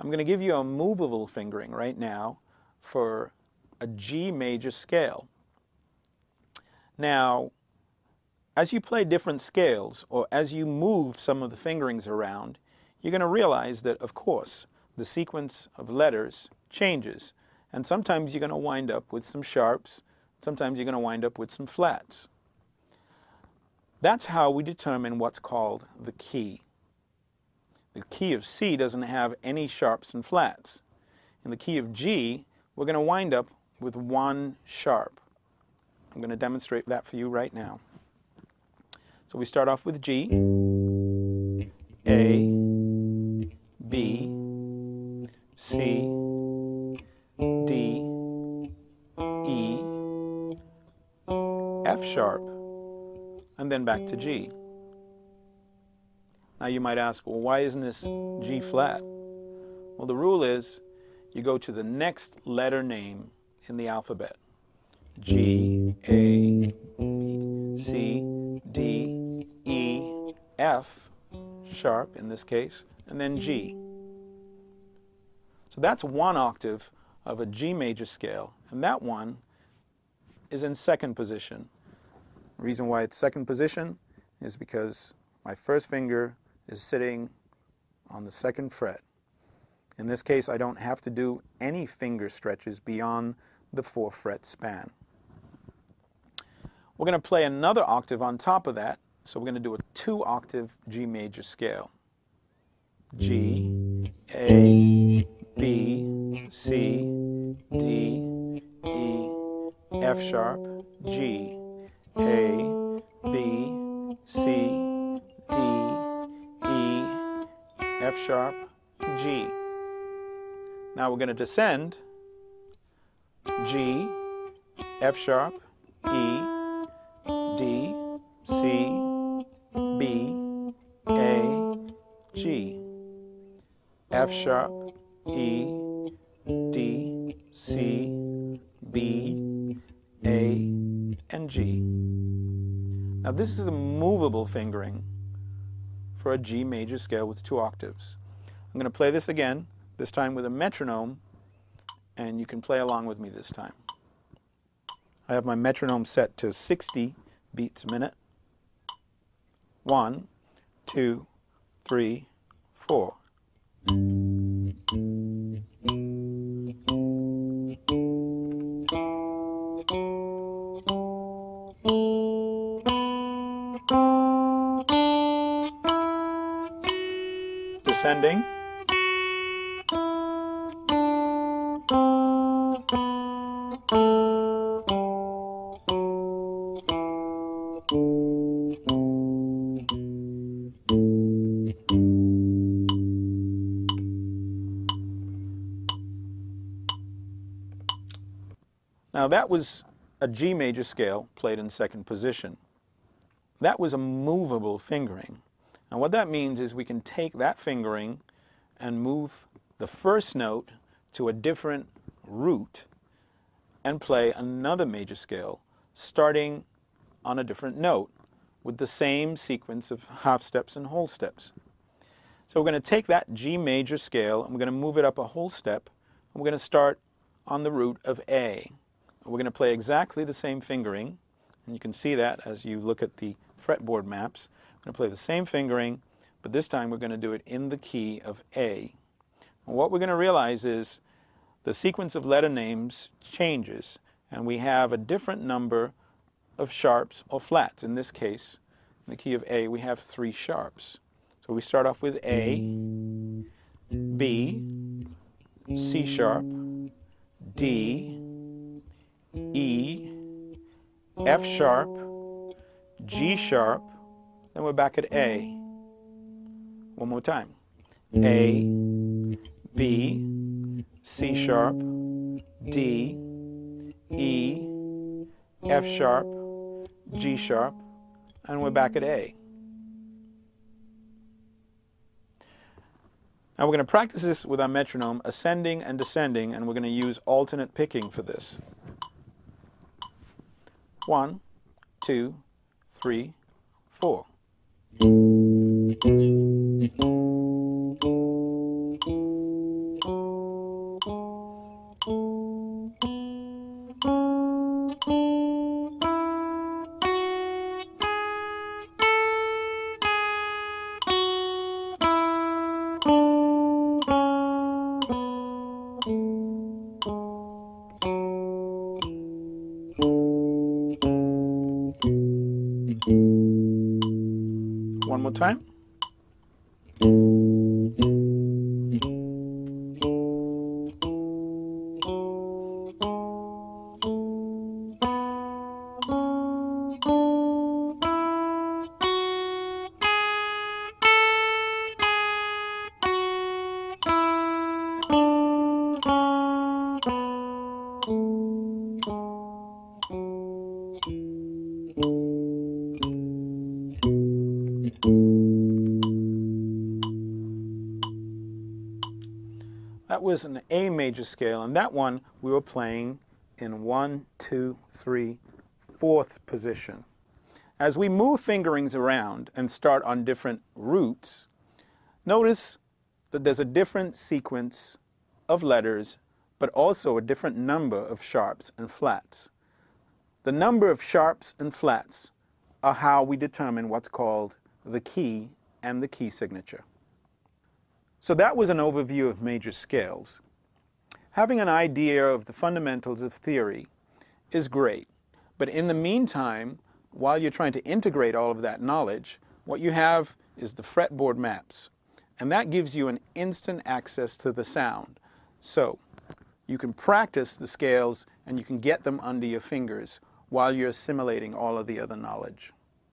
I'm going to give you a movable fingering right now for a G major scale. Now, as you play different scales, or as you move some of the fingerings around, you're going to realize that, of course, the sequence of letters changes. And sometimes you're going to wind up with some sharps, sometimes you're going to wind up with some flats. That's how we determine what's called the key. The key of C doesn't have any sharps and flats. In the key of G, we're going to wind up with one sharp. I'm going to demonstrate that for you right now. So we start off with G, A, B, C, D, E, F sharp, and then back to G. Now you might ask, well, why isn't this G flat? Well, the rule is you go to the next letter name in the alphabet. G, A, B, C, D, E, F, sharp in this case, and then G. So that's one octave of a G major scale, and that one is in second position. The reason why it's second position is because my first finger is sitting on the second fret. In this case, I don't have to do any finger stretches beyond the 4th fret span. We're going to play another octave on top of that, so we're going to do a 2-octave G major scale. G, A, B, C, D, E, F sharp, G, A, B, C, D, E, F sharp, G. Now we're going to descend G, F sharp, E, D, C, B, A, G, F sharp, E, D, C, B, A, and G. Now this is a movable fingering for a G major scale with 2 octaves. I'm going to play this again, this time with a metronome, and you can play along with me this time. I have my metronome set to 60 beats a minute. 1, 2, 3, 4. Descending. Now that was a G major scale played in second position. That was a movable fingering. And what that means is we can take that fingering and move the first note to a different root and play another major scale starting on a different note with the same sequence of half steps and whole steps. So we're going to take that G major scale and we're going to move it up a whole step, and we're going to start on the root of A. We're going to play exactly the same fingering, and you can see that as you look at the fretboard maps. We're going to play the same fingering, but this time we're going to do it in the key of A. And what we're going to realize is the sequence of letter names changes, and we have a different number of sharps or flats. In this case, in the key of A, we have 3 sharps. So we start off with A, B, C sharp, D, E, F sharp, G sharp, then we're back at A. One more time. A, B, C sharp, D, E, F sharp, G sharp, and we're back at A. Now we're going to practice this with our metronome, ascending and descending, and we're going to use alternate picking for this. 1, 2, 3, 4. One more time. That was an A major scale, and that one we were playing in 1, 2, 3, 4th position. As we move fingerings around and start on different roots, notice that there's a different sequence of letters, but also a different number of sharps and flats. The number of sharps and flats are how we determine what's called the key and the key signature. So that was an overview of major scales. Having an idea of the fundamentals of theory is great, but in the meantime, while you're trying to integrate all of that knowledge, what you have is the fretboard maps, and that gives you an instant access to the sound. So you can practice the scales and you can get them under your fingers while you're assimilating all of the other knowledge.